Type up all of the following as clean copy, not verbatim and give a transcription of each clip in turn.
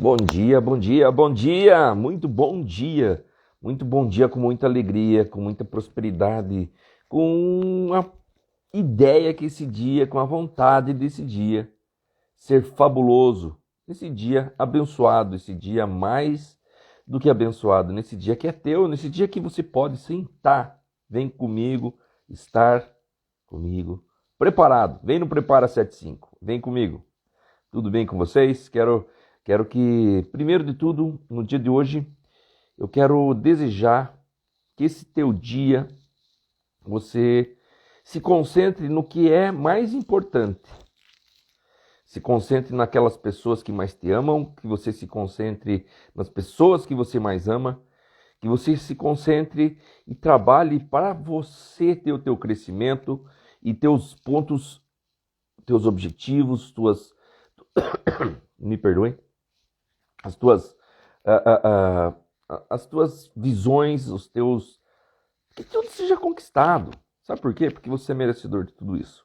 Bom dia, bom dia, bom dia! Muito bom dia! Muito bom dia com muita alegria, com muita prosperidade, com a ideia que esse dia, com a vontade desse dia ser fabuloso, nesse dia abençoado, esse dia mais do que abençoado, nesse dia que é teu, nesse dia que você pode sentar, vem comigo, estar comigo, preparado, vem no Prepara 75, vem comigo. Tudo bem com vocês? Quero que, primeiro de tudo, no dia de hoje, eu quero desejar que esse teu dia você se concentre no que é mais importante. Se concentre naquelas pessoas que mais te amam, que você se concentre nas pessoas que você mais ama, que você se concentre e trabalhe para você ter o teu crescimento e teus pontos, teus objetivos, me perdoem, as tuas, as tuas visões, que tudo seja conquistado. Sabe por quê? Porque você é merecedor de tudo isso,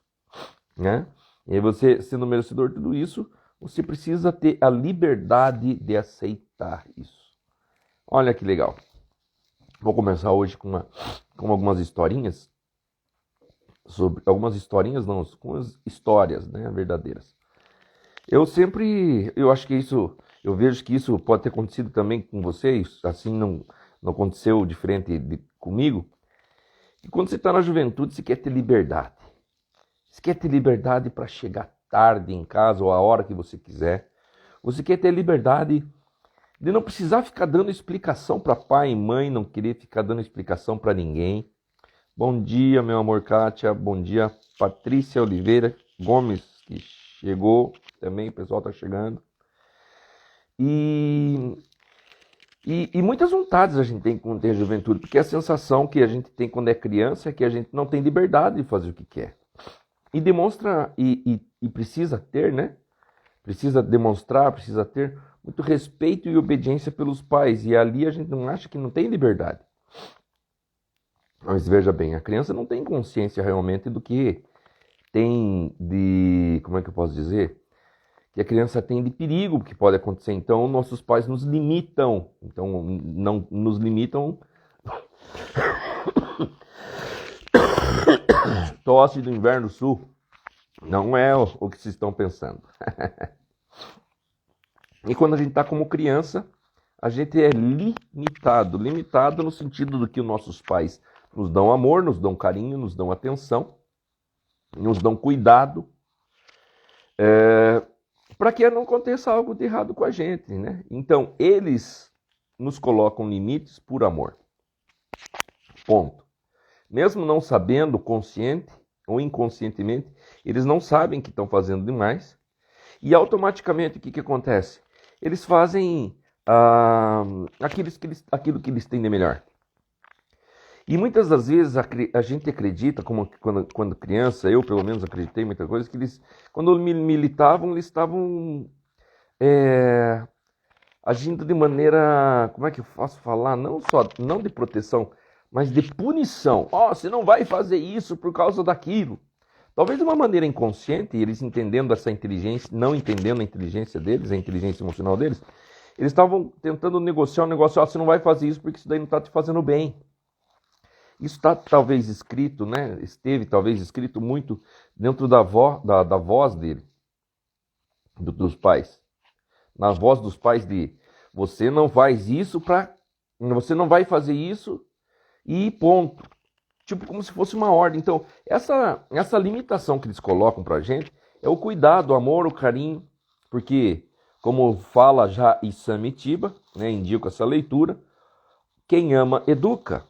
né? E aí você, sendo merecedor de tudo isso, você precisa ter a liberdade de aceitar isso. Olha que legal. Vou começar hoje com algumas historinhas, com as histórias, né, verdadeiras. Eu acho que eu vejo que isso pode ter acontecido também com vocês, assim não aconteceu comigo. E quando você está na juventude, você quer ter liberdade. Você quer ter liberdade para chegar tarde em casa ou a hora que você quiser. Você quer ter liberdade de não precisar ficar dando explicação para pai e mãe, não querer ficar dando explicação para ninguém. Bom dia, meu amor, Kátia. Bom dia, Patrícia Oliveira Gomes, que chegou também, o pessoal está chegando. E muitas vontades a gente tem quando tem a juventude, porque a sensação que a gente tem quando é criança é que a gente não tem liberdade de fazer o que quer. E demonstra, e precisa ter, né? Precisa demonstrar, precisa ter muito respeito e obediência pelos pais. E ali a gente não acha que não tem liberdade. Mas veja bem, a criança não tem consciência realmente do que tem de, como é que eu posso dizer? Que a criança tem de perigo que pode acontecer. Então, nossos pais nos limitam. Então, não nos limitam. Tosse do inverno sul. Não é o que vocês estão pensando. E quando a gente está como criança, a gente é limitado. Limitado no sentido do que os nossos pais nos dão amor, nos dão carinho, nos dão atenção, nos dão cuidado. Para que não aconteça algo de errado com a gente, né? Então, eles nos colocam limites por amor. Ponto. Mesmo não sabendo, consciente ou inconscientemente, eles não sabem que estão fazendo demais. E automaticamente, o que acontece? Eles fazem aquilo que eles têm de melhor. E muitas das vezes a gente acredita, como quando criança, eu pelo menos acreditei em muita coisa, que eles, quando militavam, eles estavam agindo de maneira, como é que eu posso falar? Não de proteção, mas de punição. Você não vai fazer isso por causa daquilo. Talvez de uma maneira inconsciente, eles entendendo essa inteligência, não entendendo a inteligência deles, a inteligência emocional deles, eles estavam tentando negociar um negócio, você não vai fazer isso porque isso daí não está te fazendo bem. Isso está talvez escrito, né? Esteve talvez escrito muito dentro da voz dele, dos pais. Na voz dos pais de você não faz isso você não vai fazer isso e ponto. Tipo como se fosse uma ordem. Então, essa limitação que eles colocam pra gente é o cuidado, o amor, o carinho, porque como fala já Isamitiba, né, indico essa leitura, quem ama educa.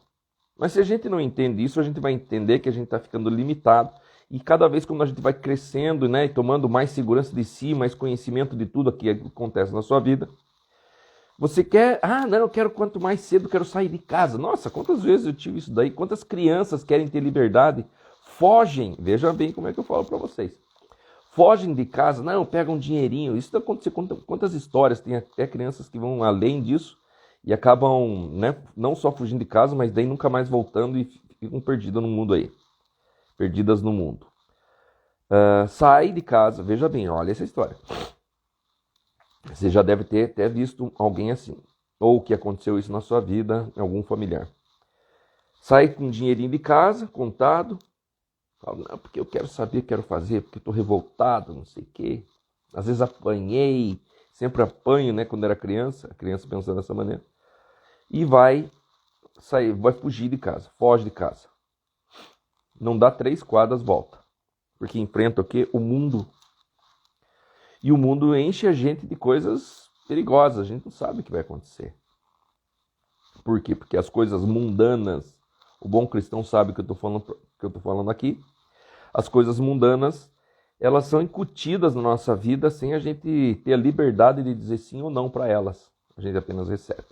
Mas se a gente não entende isso, a gente vai entender que a gente está ficando limitado. E cada vez quando a gente vai crescendo, né, e tomando mais segurança de si, mais conhecimento de tudo que acontece na sua vida, você quer, não, eu quero quanto mais cedo, eu quero sair de casa. Nossa, quantas vezes eu tive isso daí? Quantas crianças querem ter liberdade? Fogem, veja bem como é que eu falo para vocês. Fogem de casa, não, pegam um dinheirinho. Isso acontece, quantas histórias, tem até crianças que vão além disso e acabam, né, não só fugindo de casa, mas daí nunca mais voltando e ficam perdidas no mundo aí. Perdidas no mundo. Sai de casa, veja bem, olha essa história. Você já deve ter até visto alguém assim. Ou que aconteceu isso na sua vida, em algum familiar. Sai com um dinheirinho de casa, contado. Fala, não, porque eu quero saber, quero fazer, porque eu estou revoltado, não sei o quê. Às vezes apanhei, sempre apanho, né, quando era criança. A criança pensa dessa maneira. E vai sair, vai fugir de casa, foge de casa. Não dá 3 quadras, volta. Porque enfrenta o quê? O mundo. E o mundo enche a gente de coisas perigosas. A gente não sabe o que vai acontecer. Por quê? Porque as coisas mundanas, o bom cristão sabe o que eu estou falando aqui. As coisas mundanas, elas são incutidas na nossa vida sem a gente ter a liberdade de dizer sim ou não para elas. A gente apenas recebe.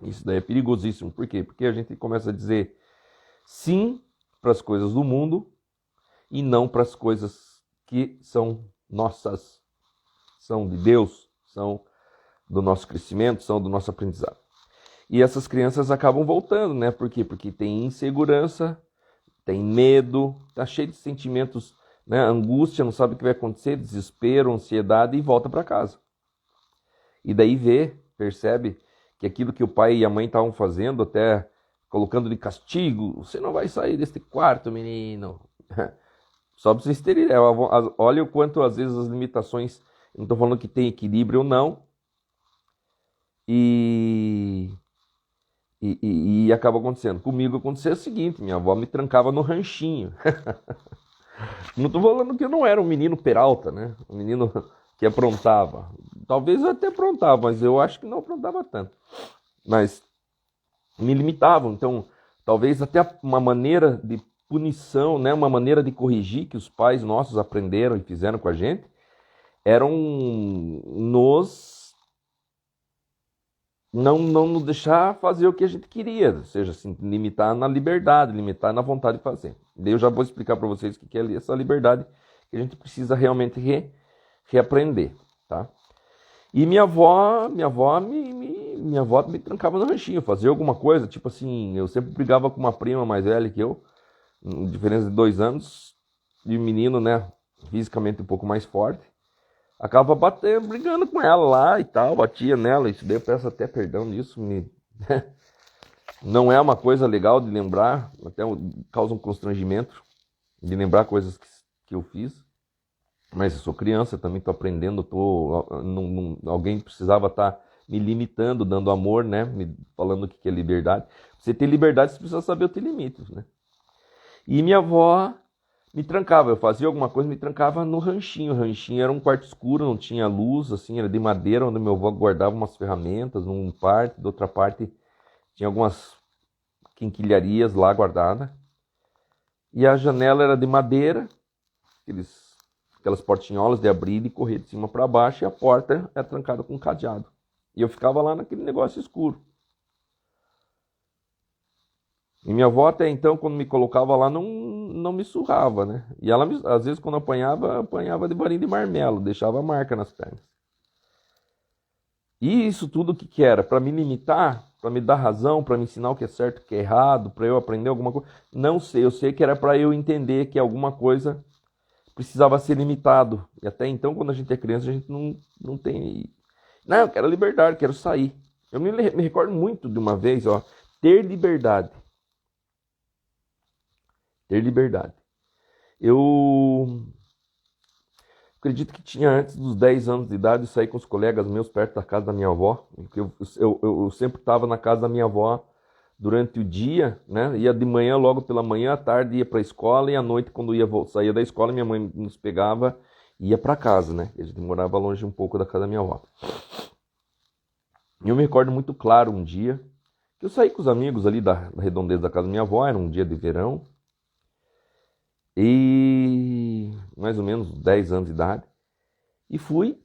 Isso daí é perigosíssimo. Por quê? Porque a gente começa a dizer sim para as coisas do mundo e não para as coisas que são nossas, são de Deus, são do nosso crescimento, são do nosso aprendizado. E essas crianças acabam voltando, né? Por quê? Porque tem insegurança, tem medo, tá cheio de sentimentos, né? Angústia, não sabe o que vai acontecer, desespero, ansiedade e volta para casa. E daí percebe que aquilo que o pai e a mãe estavam fazendo, até colocando de castigo, você não vai sair deste quarto, menino. Só para vocês terem ideia, olha o quanto às vezes as limitações, não estou falando que tem equilíbrio ou não, e acaba acontecendo. Comigo acontecia o seguinte, minha avó me trancava no ranchinho. Não estou falando que eu não era um menino peralta, né? Um menino que aprontava. Talvez eu até aprontava, mas eu acho que não aprontava tanto. Mas me limitavam, então talvez até uma maneira de punição, né? Uma maneira de corrigir que os pais nossos aprenderam e fizeram com a gente, eram não nos deixar fazer o que a gente queria, ou seja, assim, limitar na liberdade, limitar na vontade de fazer. Daí eu já vou explicar para vocês o que é essa liberdade que a gente precisa realmente reaprender, tá? E minha avó me trancava no ranchinho, fazia alguma coisa, tipo assim, eu sempre brigava com uma prima mais velha que eu, diferença de 2 anos, e o menino, né, fisicamente um pouco mais forte. Acaba batendo, brigando com ela lá e tal, batia nela, isso daí eu peço até perdão nisso, não é uma coisa legal de lembrar, até causa um constrangimento de lembrar coisas que eu fiz, mas eu sou criança, também estou aprendendo, alguém precisava estar me limitando, dando amor, né, me falando o que é liberdade. Você ter liberdade, você precisa saber ter limites, né. E minha avó me trancava, eu fazia alguma coisa, me trancava no ranchinho. O ranchinho era um quarto escuro, não tinha luz, assim, era de madeira, onde meu avô guardava umas ferramentas, numa parte, da outra parte tinha algumas quinquilharias lá guardadas. E a janela era de madeira, aquelas portinholas de abrir e correr de cima para baixo, e a porta era trancada com um cadeado. E eu ficava lá naquele negócio escuro. E minha avó até então, quando me colocava lá, não me surrava, né? E ela, às vezes, quando apanhava de varinha de marmelo, deixava marca nas pernas. E isso tudo o que era? Para me limitar, para me dar razão, para me ensinar o que é certo, o que é errado, para eu aprender alguma coisa? Não sei, eu sei que era para eu entender que alguma coisa precisava ser limitado. E até então, quando a gente é criança, a gente não tem... Não, eu quero liberdade, quero sair. Eu me recordo muito de uma vez, ó, ter liberdade. Ter liberdade. Eu acredito que tinha antes dos 10 anos de idade, eu saí com os colegas meus perto da casa da minha avó. Eu sempre estava na casa da minha avó durante o dia, né? Ia de manhã, logo pela manhã, à tarde ia para a escola, e à noite, quando saía da escola, minha mãe nos pegava e ia para casa, né? A gente morava longe um pouco da casa da minha avó. E eu me recordo muito claro um dia que eu saí com os amigos ali da redondeza da casa da minha avó, era um dia de verão, e mais ou menos 10 anos de idade, e fui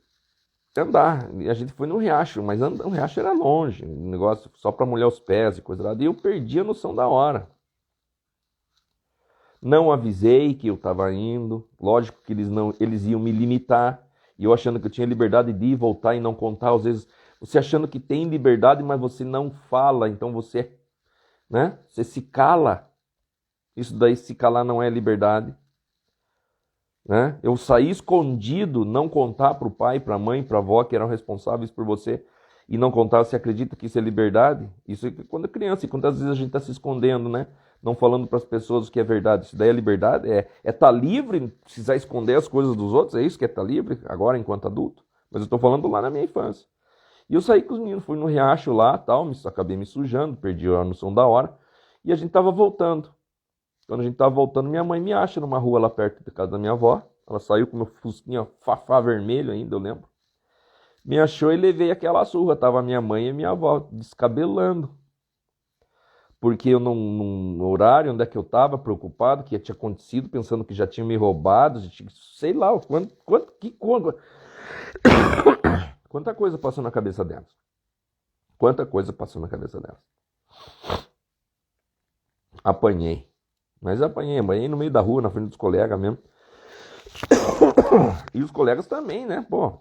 andar. E a gente foi num riacho, mas o riacho era longe, um negócio só para molhar os pés e coisa lá, e eu perdi a noção da hora. Não avisei que eu estava indo, lógico que eles iam me limitar, e eu achando que eu tinha liberdade de ir, voltar e não contar, às vezes você achando que tem liberdade, mas você não fala, então você, né, você se cala. Isso daí, se calar, não é liberdade. né? Eu sair escondido, não contar para o pai, para a mãe, para a avó que eram responsáveis por você e não contar, você acredita que isso é liberdade? Isso é quando é criança, e quantas vezes a gente está se escondendo, né? Não falando para as pessoas o que é verdade. Isso daí é liberdade? É estar livre, não precisar esconder as coisas dos outros? É isso que é estar livre agora enquanto adulto? Mas eu estou falando lá na minha infância. E eu saí com os meninos, fui no riacho lá, tal, acabei me sujando, perdi a noção da hora, e a gente estava voltando. Quando a gente estava voltando, minha mãe me acha numa rua lá perto da casa da minha avó. Ela saiu com meu fusquinha fafá vermelho ainda, eu lembro. Me achou e levei aquela surra. Tava minha mãe e minha avó descabelando. Porque eu no horário onde é que eu estava, preocupado, que tinha acontecido, pensando que já tinham me roubado, sei lá, quanta coisa passou na cabeça delas. Quanta coisa passou na cabeça delas. Apanhei. Mas apanhei no meio da rua, na frente dos colegas mesmo. E os colegas também, né? Pô,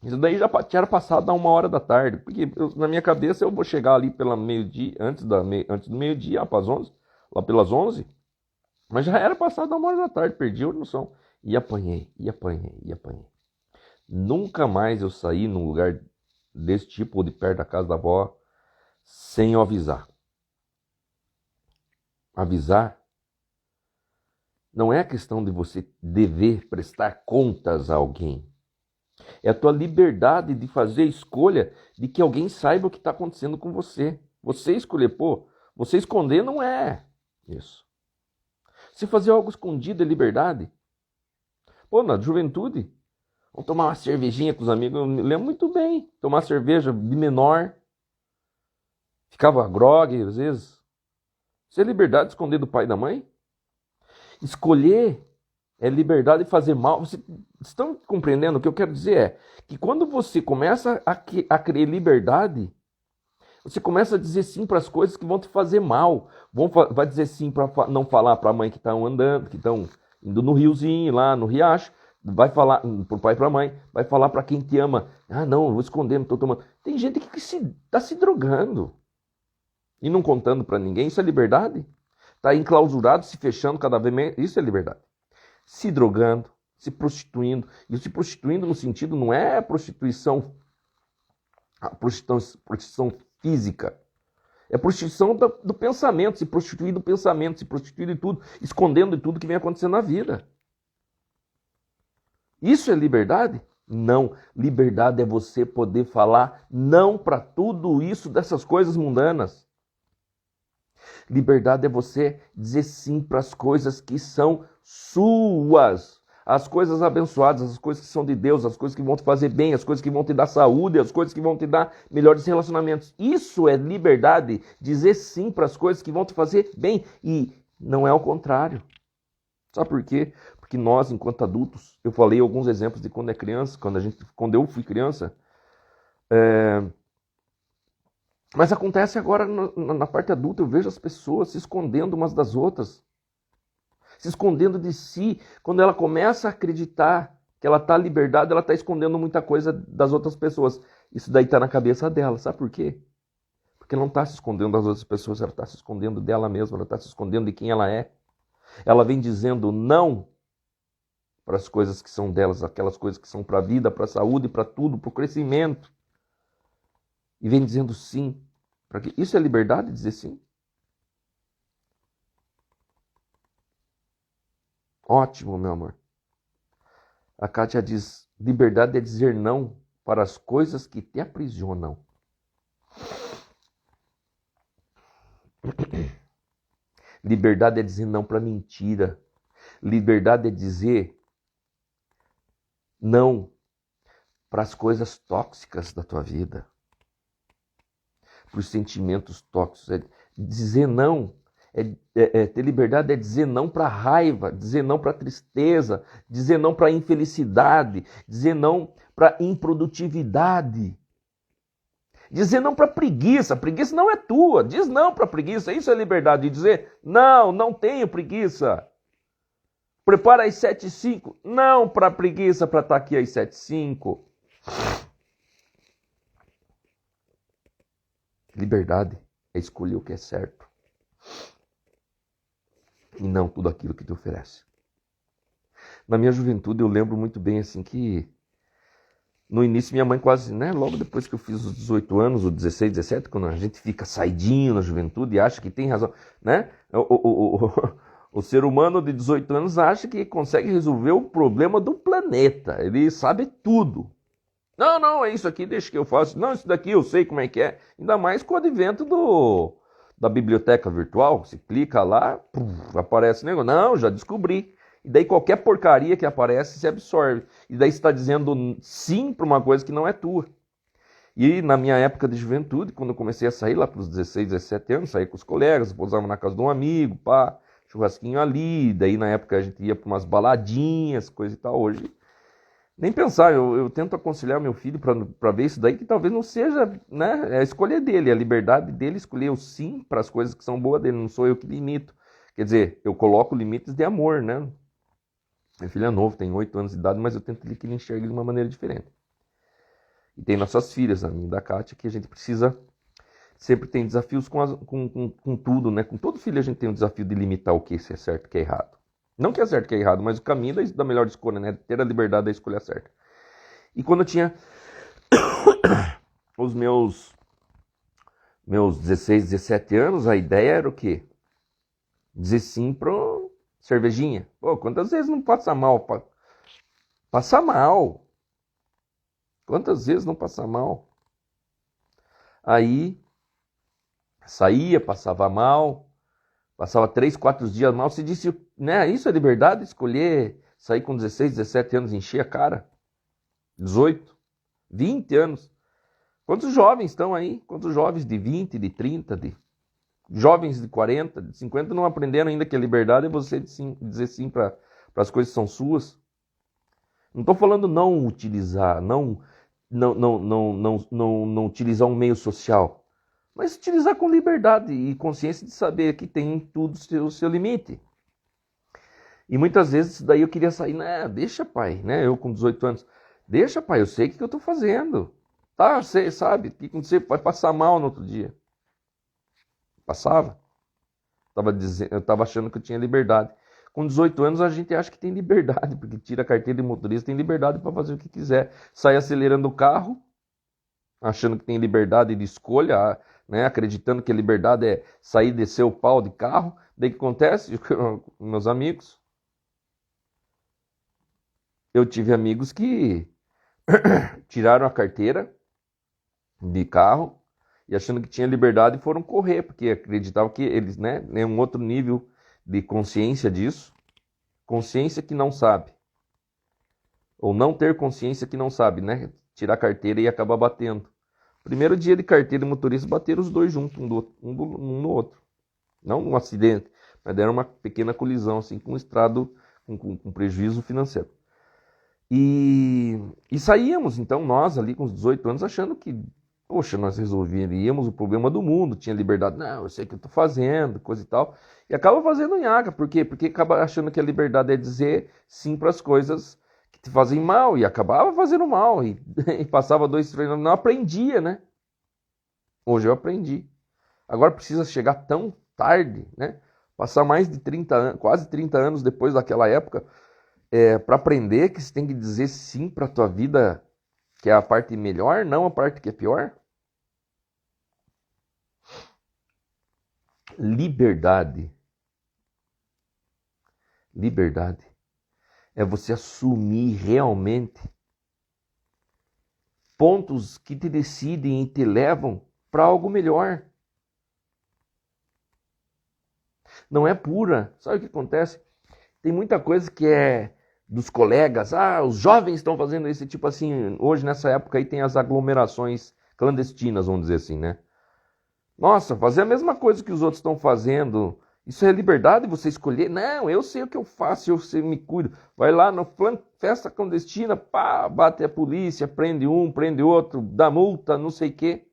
isso daí já tinha passado da 1h da tarde. Porque na minha cabeça eu vou chegar ali pela meio-dia, antes do meio-dia, lá pelas 11. Mas já era passado da 1h da tarde, perdi a noção. E apanhei. Nunca mais eu saí num lugar desse tipo, ou de perto da casa da avó, sem eu avisar. Avisar não é a questão de você dever prestar contas a alguém. É a tua liberdade de fazer a escolha de que alguém saiba o que está acontecendo com você. Você escolher, você esconder não é isso. Se fazer algo escondido é liberdade. Na juventude, vamos tomar uma cervejinha com os amigos. Eu me lembro muito bem. Tomar cerveja de menor. Ficava grogue, às vezes. Isso é liberdade de esconder do pai e da mãe? Escolher é liberdade de fazer mal. Vocês estão compreendendo? O que eu quero dizer é que quando você começa a querer liberdade, você começa a dizer sim para as coisas que vão te fazer mal. Vai dizer sim para não falar para a mãe que estão andando, que estão indo no riozinho, lá no riacho. Vai falar para o pai e para a mãe. Vai falar para quem te ama. Ah, não, vou esconder, não estou tomando. Tem gente que está se drogando e não contando para ninguém. Isso é liberdade? Está enclausurado, se fechando cada vez mais. Isso é liberdade. Se drogando, se prostituindo. E se prostituindo no sentido não é prostituição física. É prostituição do pensamento, se prostituir do pensamento, se prostituir de tudo, escondendo de tudo que vem acontecendo na vida. Isso é liberdade? Não. Liberdade é você poder falar não para tudo isso dessas coisas mundanas. Liberdade é você dizer sim para as coisas que são suas. As coisas abençoadas, as coisas que são de Deus, as coisas que vão te fazer bem, as coisas que vão te dar saúde, as coisas que vão te dar melhores relacionamentos. Isso é liberdade, dizer sim para as coisas que vão te fazer bem e não é o contrário. Sabe por quê? Porque nós, enquanto adultos, eu falei alguns exemplos de quando é criança, quando eu fui criança, mas acontece agora na parte adulta, eu vejo as pessoas se escondendo umas das outras. Se escondendo de si. Quando ela começa a acreditar que ela está à liberdade, ela está escondendo muita coisa das outras pessoas. Isso daí está na cabeça dela. Sabe por quê? Porque não está se escondendo das outras pessoas, ela está se escondendo dela mesma, ela está se escondendo de quem ela é. Ela vem dizendo não para as coisas que são delas, aquelas coisas que são para a vida, para a saúde, para tudo, para o crescimento. E vem dizendo sim. Isso é liberdade, dizer sim? Ótimo, meu amor. A Kátia diz, liberdade é dizer não para as coisas que te aprisionam. Liberdade é dizer não para mentira. Liberdade é dizer não para as coisas tóxicas da tua vida. Para os sentimentos tóxicos. Dizer não, ter liberdade é dizer não para a raiva, dizer não para a tristeza, dizer não para a infelicidade, dizer não para a improdutividade. Dizer não para preguiça. Preguiça não é tua. Diz não para preguiça. Isso é liberdade de dizer não tenho preguiça. Prepara às 7h05. Não para preguiça para estar aqui às 7h05. Liberdade é escolher o que é certo. E não tudo aquilo que te oferece. Na minha juventude eu lembro muito bem assim que no início minha mãe quase, né, logo depois que eu fiz os 18 anos, ou 16, 17, quando a gente fica saidinho na juventude e acha que tem razão, né? O ser humano de 18 anos acha que consegue resolver o problema do planeta. Ele sabe tudo. Não, não, é isso aqui, deixa que eu faço. Não, isso daqui eu sei como é que é. Ainda mais com o advento da biblioteca virtual. Você clica lá, aparece o negócio. Não, já descobri. E daí qualquer porcaria que aparece se absorve. E daí você está dizendo sim para uma coisa que não é tua. E na minha época de juventude, quando eu comecei a sair lá para os 16, 17 anos, saía com os colegas, pousava na casa de um amigo, pá, churrasquinho ali. Daí na época a gente ia para umas baladinhas, coisa e tal. Hoje, nem pensar, eu tento aconselhar meu filho para ver isso daí, que talvez não seja, né, é a escolha dele, a liberdade dele escolher o sim para as coisas que são boas dele, não sou eu que limito. Quer dizer, eu coloco limites de amor, né? Meu filho é novo, tem 8 anos de idade, mas eu tento que ele enxergue de uma maneira diferente. E tem nossas filhas, a minha e da Kátia, que a gente precisa, sempre tem desafios com tudo, né? Com todo filho a gente tem um desafio de limitar o que é certo e o que é errado. Não que é certo e que é errado, mas o caminho da melhor escolha, né? Ter a liberdade da escolha certa. E quando eu tinha os meus 16, 17 anos, a ideia era o quê? Dizer sim pro cervejinha. Pô, quantas vezes não passa mal? Passa mal. Quantas vezes não passa mal? Aí, saía, passava mal, passava 3, 4 dias mal. Você disse, né? Isso é liberdade? Escolher sair com 16, 17 anos, encher a cara? 18, 20 anos. Quantos jovens estão aí? Quantos jovens de 20, de 30, jovens de 40, de 50 não aprenderam ainda que a liberdade é você dizer sim para as coisas que são suas? Não estou falando não utilizar, não utilizar um meio social, mas utilizar com liberdade e consciência de saber que tem tudo o seu limite. E muitas vezes isso daí eu queria sair, né? Deixa, pai, né? Eu com 18 anos, deixa, pai, eu sei o que eu estou fazendo. Tá, você sabe, que você vai passar mal no outro dia. Passava. Eu estava achando que eu tinha liberdade. Com 18 anos a gente acha que tem liberdade, porque tira a carteira de motorista, tem liberdade para fazer o que quiser. Sai acelerando o carro, achando que tem liberdade de escolha, né? Acreditando que a liberdade é sair e descer o pau de carro. Daí o que acontece? Meus amigos, eu tive amigos que tiraram a carteira de carro e achando que tinha liberdade foram correr, porque acreditavam que eles, né, um outro nível de consciência disso, consciência que não sabe, ou não ter consciência que não sabe, né, tirar a carteira e acabar batendo. Primeiro dia de carteira de motorista, bateram os dois juntos, um no outro. Não um acidente, mas deram uma pequena colisão, assim, com estrado, com prejuízo financeiro. E saíamos, então, nós ali com os 18 anos, achando que, poxa, nós resolveríamos o problema do mundo, tinha liberdade. Não, eu sei o que eu estou fazendo, coisa e tal. E acaba fazendo nhaca. Por quê? Porque acaba achando que a liberdade é dizer sim para as coisas que te fazem mal. E acabava fazendo mal. E passava 2, 3 anos, não aprendia, né? Hoje eu aprendi. Agora precisa chegar tão tarde, né? Passar mais de 30 anos, quase 30 anos depois daquela época, para aprender que você tem que dizer sim para a tua vida, que é a parte melhor, não a parte que é pior. Liberdade. Liberdade é você assumir realmente pontos que te decidem e te levam para algo melhor. Não é pura. Sabe o que acontece? Tem muita coisa que é dos colegas. Ah, os jovens estão fazendo esse tipo assim. Hoje, nessa época aí, tem as aglomerações clandestinas, vamos dizer assim, né? Nossa, fazer a mesma coisa que os outros estão fazendo. Isso é liberdade, você escolher? Não, eu sei o que eu faço, eu sei, me cuido. Vai lá no festa clandestina, pá, bate a polícia, prende um, prende outro, dá multa, não sei o quê.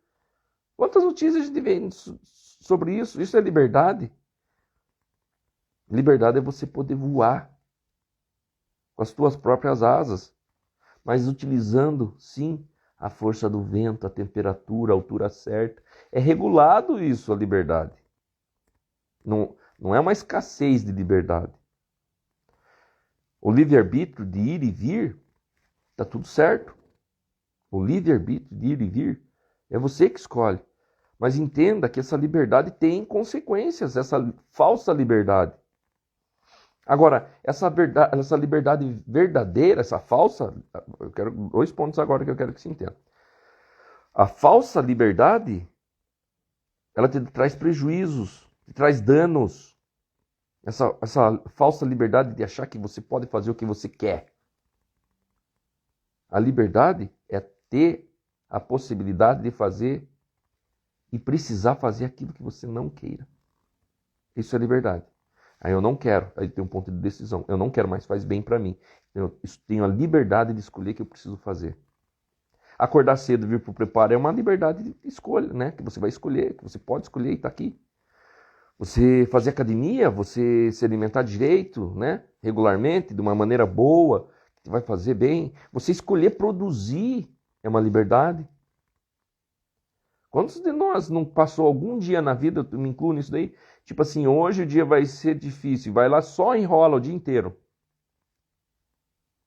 Quantas notícias a gente vê sobre isso? Isso é liberdade? Liberdade é você poder voar com as tuas próprias asas, mas utilizando, sim, a força do vento, a temperatura, a altura certa. É regulado isso, a liberdade. Não é uma escassez de liberdade. O livre-arbítrio de ir e vir, está tudo certo. O livre-arbítrio de ir e vir é você que escolhe. Mas entenda que essa liberdade tem consequências, essa falsa liberdade. Agora, essa liberdade verdadeira, essa falsa, eu quero 2 pontos agora que eu quero que se entenda. A falsa liberdade, ela te traz prejuízos, te traz danos. Essa falsa liberdade de achar que você pode fazer o que você quer. A liberdade é ter a possibilidade de fazer e precisar fazer aquilo que você não queira. Isso é liberdade. Aí eu não quero, aí tem um ponto de decisão. Eu não quero mais, faz bem para mim. Eu tenho a liberdade de escolher o que eu preciso fazer. Acordar cedo e vir para o preparo é uma liberdade de escolha, né? Que você vai escolher, que você pode escolher e está aqui. Você fazer academia, você se alimentar direito, né? Regularmente, de uma maneira boa, que vai fazer bem. Você escolher produzir é uma liberdade. Quantos de nós não passou algum dia na vida, eu me incluo nisso daí, tipo assim, hoje o dia vai ser difícil, vai lá só enrola o dia inteiro.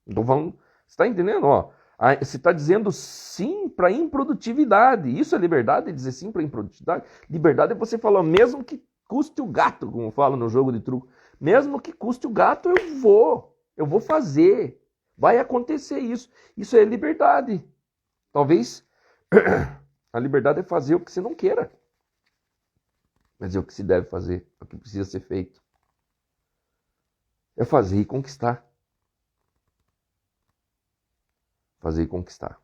Então falando, você está entendendo? Ó, você está dizendo sim para improdutividade. Isso é liberdade, dizer sim para improdutividade? Liberdade é você falar, mesmo que custe o gato, como fala no jogo de truco. Mesmo que custe o gato, eu vou fazer. Vai acontecer isso. Isso é liberdade. Talvez a liberdade é fazer o que você não queira. Mas é o que se deve fazer, é o que precisa ser feito. É fazer e conquistar. Fazer e conquistar.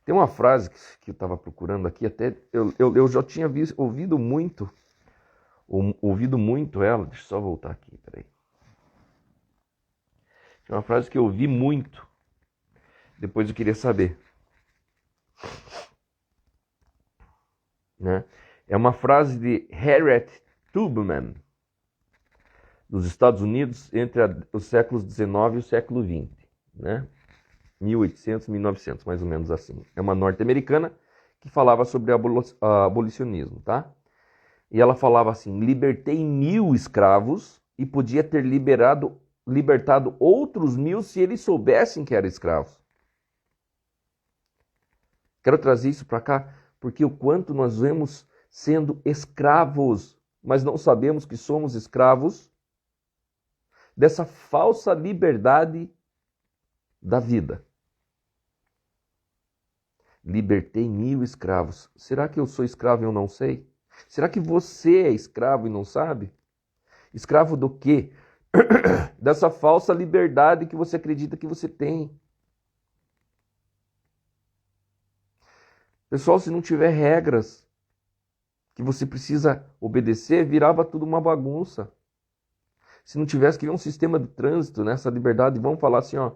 Tem uma frase que eu estava procurando aqui, até eu já tinha ouvido muito ela. Deixa eu só voltar aqui, peraí. Tem uma frase que eu ouvi muito, depois eu queria saber. Né? É uma frase de Harriet Tubman, dos Estados Unidos, entre os séculos XIX e o século XX. Né? 1800, 1900, mais ou menos assim. É uma norte-americana que falava sobre abolicionismo, tá? E ela falava assim, libertei 1000 escravos e podia ter libertado outros 1000 se eles soubessem que eram escravos. Quero trazer isso para cá, porque o quanto nós vemos sendo escravos, mas não sabemos que somos escravos dessa falsa liberdade da vida. Libertei 1000 escravos. Será que eu sou escravo e eu não sei? Será que você é escravo e não sabe? Escravo do quê? Dessa falsa liberdade que você acredita que você tem. Pessoal, se não tiver regras que você precisa obedecer, virava tudo uma bagunça. Se não tivesse que ver um sistema de trânsito nessa liberdade, vamos falar assim, ó,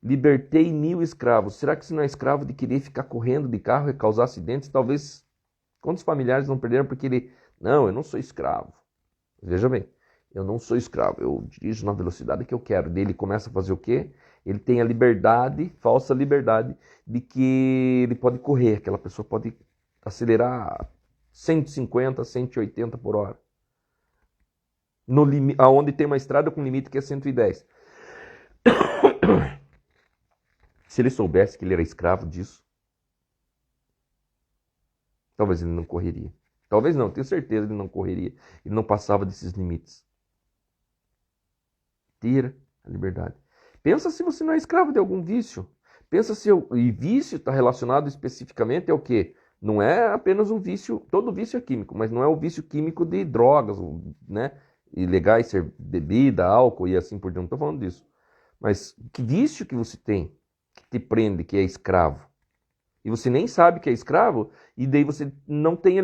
libertei 1000 escravos. Será que você não é escravo de querer ficar correndo de carro e causar acidentes? Talvez, quantos familiares não perderam porque ele... Não, eu não sou escravo. Veja bem, eu não sou escravo. Eu dirijo na velocidade que eu quero. Daí ele começa a fazer o quê? Ele tem a liberdade, falsa liberdade, de que ele pode correr. Aquela pessoa pode acelerar 150, 180 por hora. Onde tem uma estrada com limite que é 110. Se ele soubesse que ele era escravo disso, talvez ele não correria. Talvez não, tenho certeza que ele não correria. Ele não passava desses limites. Ter a liberdade. Pensa se você não é escravo de algum vício. Pensa se e vício está relacionado especificamente ao quê? Não é apenas um vício, todo vício é químico, mas não é o vício químico de drogas, né? Ilegais, ser bebida, álcool e assim por diante. Não estou falando disso. Mas que vício que você tem, que te prende, que é escravo? E você nem sabe que é escravo, e daí você não tem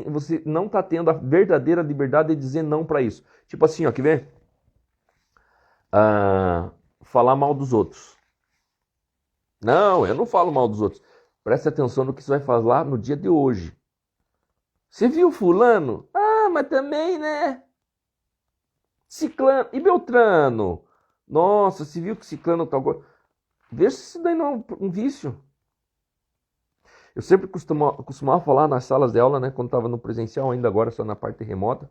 você não está tendo a verdadeira liberdade de dizer não para isso. Tipo assim, ó, quer ver? Falar mal dos outros. Não, eu não falo mal dos outros. Preste atenção no que você vai falar no dia de hoje. Você viu fulano? Ah, mas também, né? Ciclano. E Beltrano? Nossa, você viu que ciclano tal coisa? Veja se isso daí não é um vício. Eu sempre costumava falar nas salas de aula, né? Quando estava no presencial, ainda agora só na parte remota.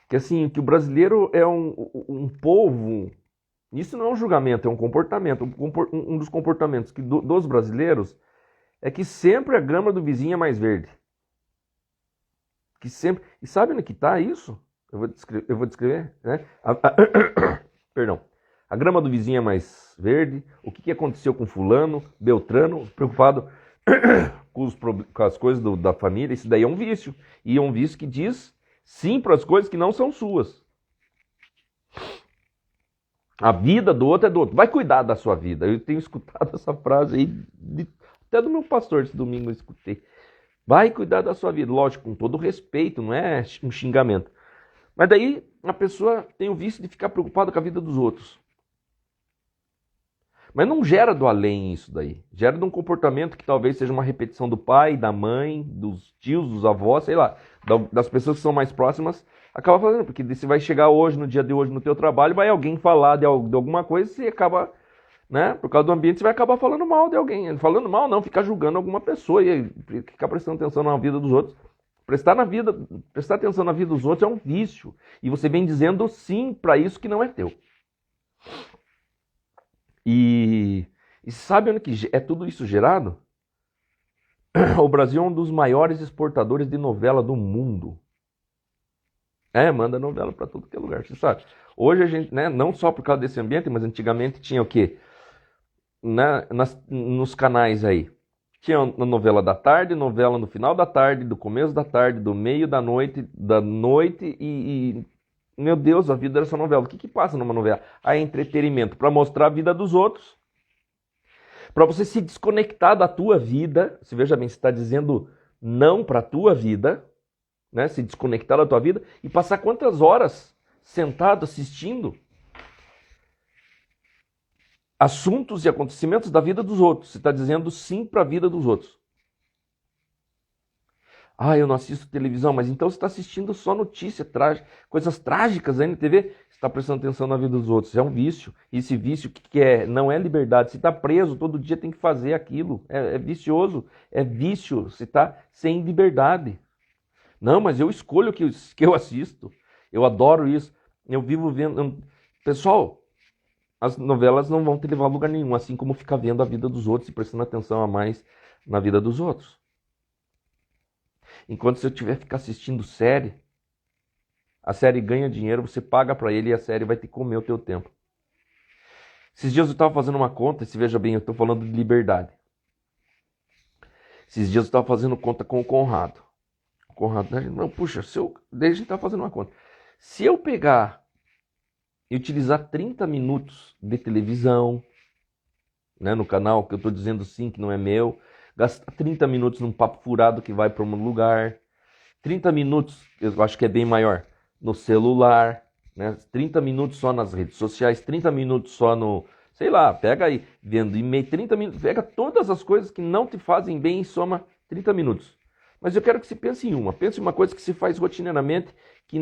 Que assim, que o brasileiro é um povo, isso não é um julgamento, é um comportamento. Um dos comportamentos dos brasileiros é que sempre a grama do vizinho é mais verde. Que sempre. E sabe onde que está isso? Eu vou descrever, né? Perdão. A grama do vizinho é mais verde. O que aconteceu com fulano, Beltrano, preocupado com as coisas da família. Isso daí é um vício. E é um vício que diz sim para as coisas que não são suas. A vida do outro é do outro. Vai cuidar da sua vida. Eu tenho escutado essa frase aí, até do meu pastor esse domingo eu escutei. Vai cuidar da sua vida. Lógico, com todo respeito, não é um xingamento. Mas daí a pessoa tem o vício de ficar preocupada com a vida dos outros. Mas não gera do além isso daí. Gera de um comportamento que talvez seja uma repetição do pai, da mãe, dos tios, dos avós, sei lá, das pessoas que são mais próximas, acaba fazendo. Porque você vai chegar hoje, no dia de hoje, no teu trabalho, vai alguém falar de alguma coisa e você acaba, né, por causa do ambiente, você vai acabar falando mal de alguém. Falando mal não, ficar julgando alguma pessoa e ficar prestando atenção na vida dos outros. Prestar atenção na vida dos outros é um vício. E você vem dizendo sim para isso que não é teu. E sabe onde que é tudo isso gerado? O Brasil é um dos maiores exportadores de novela do mundo. Manda novela para tudo que é lugar, você sabe. Hoje a gente, né, não só por causa desse ambiente, mas antigamente tinha o quê? Nos canais aí. Tinha a novela da tarde, novela no final da tarde, do começo da tarde, do meio da noite e meu Deus, a vida dessa novela. O que passa numa novela? Entretenimento, para mostrar a vida dos outros. Para você se desconectar da tua vida. Você veja bem, você está dizendo não para a tua vida, né? Se desconectar da tua vida e passar quantas horas sentado assistindo assuntos e acontecimentos da vida dos outros. Você está dizendo sim para a vida dos outros. Eu não assisto televisão, mas então você está assistindo só notícia trágica, coisas trágicas aí na TV. Você está prestando atenção na vida dos outros. É um vício. E esse vício que é? Não é liberdade. Você está preso, todo dia tem que fazer aquilo. É vicioso. É vício. Você está sem liberdade. Não, mas eu escolho o que eu assisto. Eu adoro isso. Eu vivo vendo. Pessoal, as novelas não vão te levar a lugar nenhum, assim como ficar vendo a vida dos outros e prestando atenção a mais na vida dos outros. Enquanto se eu tiver que ficar assistindo série, a série ganha dinheiro, você paga para ele e a série vai te comer o teu tempo. Esses dias eu estava fazendo uma conta, e se veja bem, eu estou falando de liberdade. Esses dias eu estava fazendo conta com o Conrado. O Conrado, não, puxa, daí a gente estava fazendo uma conta. Se eu pegar e utilizar 30 minutos de televisão, né, no canal, que eu estou dizendo sim, que não é meu, gastar 30 minutos num papo furado que vai para um lugar, 30 minutos, eu acho que é bem maior, no celular, né, 30 minutos só nas redes sociais, 30 minutos só no, sei lá, pega aí, vendo e-mail, 30 minutos, pega todas as coisas que não te fazem bem e soma 30 minutos. Mas eu quero que você pense em pense em uma coisa que se faz rotineiramente, que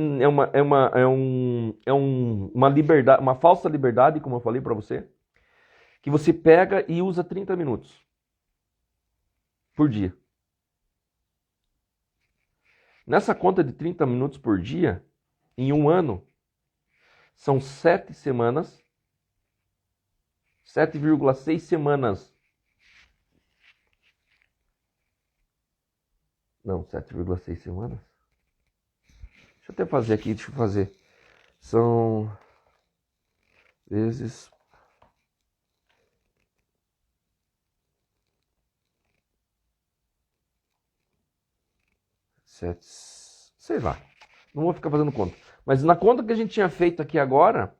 uma liberdade, uma falsa liberdade, como eu falei para você, que você pega e usa 30 minutos por dia. Nessa conta de 30 minutos por dia, em um ano, são 7 semanas, 7,6 semanas. Não, 7,6 semanas. Deixa eu até fazer aqui, São vezes... sei lá, não vou ficar fazendo conta. Mas na conta que a gente tinha feito aqui agora,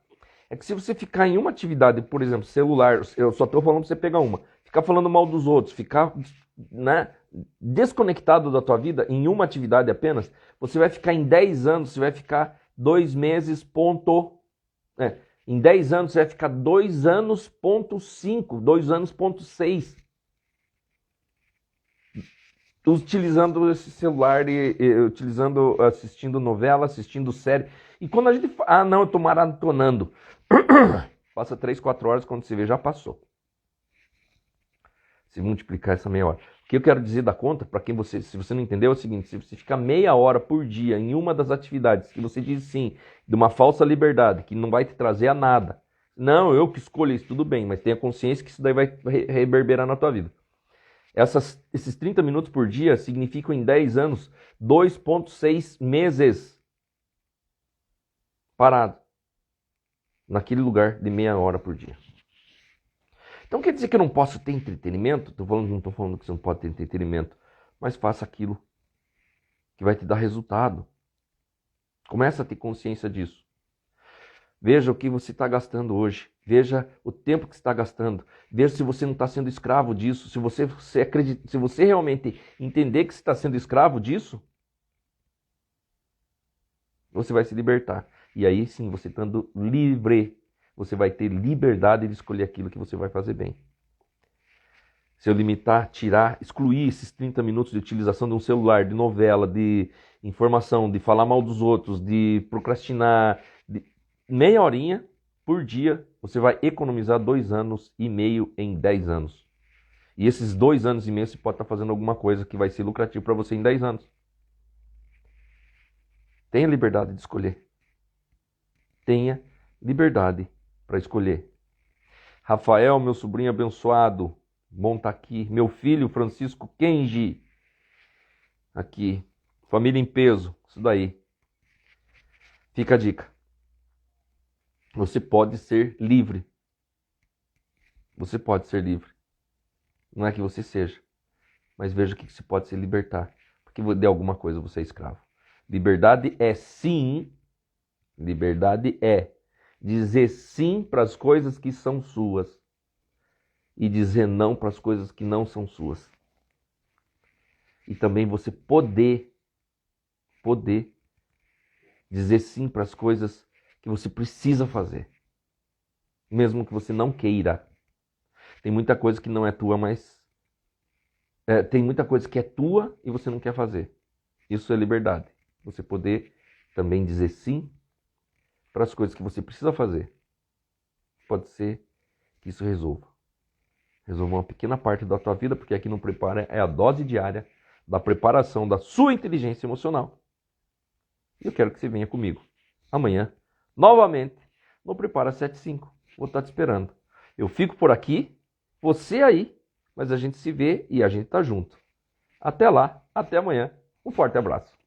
é que se você ficar em uma atividade, por exemplo, celular, eu só estou falando para você pegar uma, ficar falando mal dos outros, ficar, né, desconectado da tua vida em uma atividade apenas, você vai ficar em 10 anos, você vai ficar 2 meses, em 10 anos você vai ficar 2 anos, 2 anos, 6. Utilizando esse celular assistindo novela, assistindo série. E quando a gente fala, não, eu tô maratonando. Passa 3, 4 horas, quando você vê, já passou. Se multiplicar essa meia hora. O que eu quero dizer da conta, para quem você, se você não entendeu, é o seguinte: se você ficar meia hora por dia em uma das atividades que você diz sim, de uma falsa liberdade, que não vai te trazer a nada. Não, eu que escolho isso, tudo bem, mas tenha consciência que isso daí vai reverberar na tua vida. Esses 30 minutos por dia significam em 10 anos 2,6 meses parado naquele lugar de meia hora por dia. Então quer dizer que eu não posso ter entretenimento? Não estou falando que você não pode ter entretenimento, mas faça aquilo que vai te dar resultado. Começa a ter consciência disso. Veja o que você está gastando hoje. Veja o tempo que você está gastando. Veja se você não está sendo escravo disso. Se você realmente entender que você está sendo escravo disso, você vai se libertar. E aí sim, você estando livre, você vai ter liberdade de escolher aquilo que você vai fazer bem. Se eu limitar, tirar, excluir esses 30 minutos de utilização de um celular, de novela, de informação, de falar mal dos outros, de procrastinar, meia horinha por dia, você vai economizar 2 anos e meio em 10 anos. E esses 2 anos e meio você pode estar fazendo alguma coisa que vai ser lucrativo para você em 10 anos. Tenha liberdade de escolher. Tenha liberdade para escolher. Rafael, meu sobrinho abençoado, bom estar aqui. Meu filho, Francisco Kenji, aqui. Família em peso, isso daí. Fica a dica. Você pode ser livre. Você pode ser livre. Não é que você seja, mas veja o que você pode se libertar. Porque de alguma coisa você é escravo. Liberdade é sim. Liberdade é dizer sim para as coisas que são suas e dizer não para as coisas que não são suas. E também você poder dizer sim para as coisas que você precisa fazer, mesmo que você não queira. Tem muita coisa que não é tua, mas tem muita coisa que é tua e você não quer fazer. Isso é liberdade. Você poder também dizer sim para as coisas que você precisa fazer. Pode ser que isso resolva uma pequena parte da tua vida, porque aqui no Prepara é a dose diária da preparação da sua inteligência emocional. E eu quero que você venha comigo amanhã, novamente, no Prepara 75. Vou estar te esperando. Eu fico por aqui, você aí, mas a gente se vê e a gente tá junto. Até lá, até amanhã. Um forte abraço.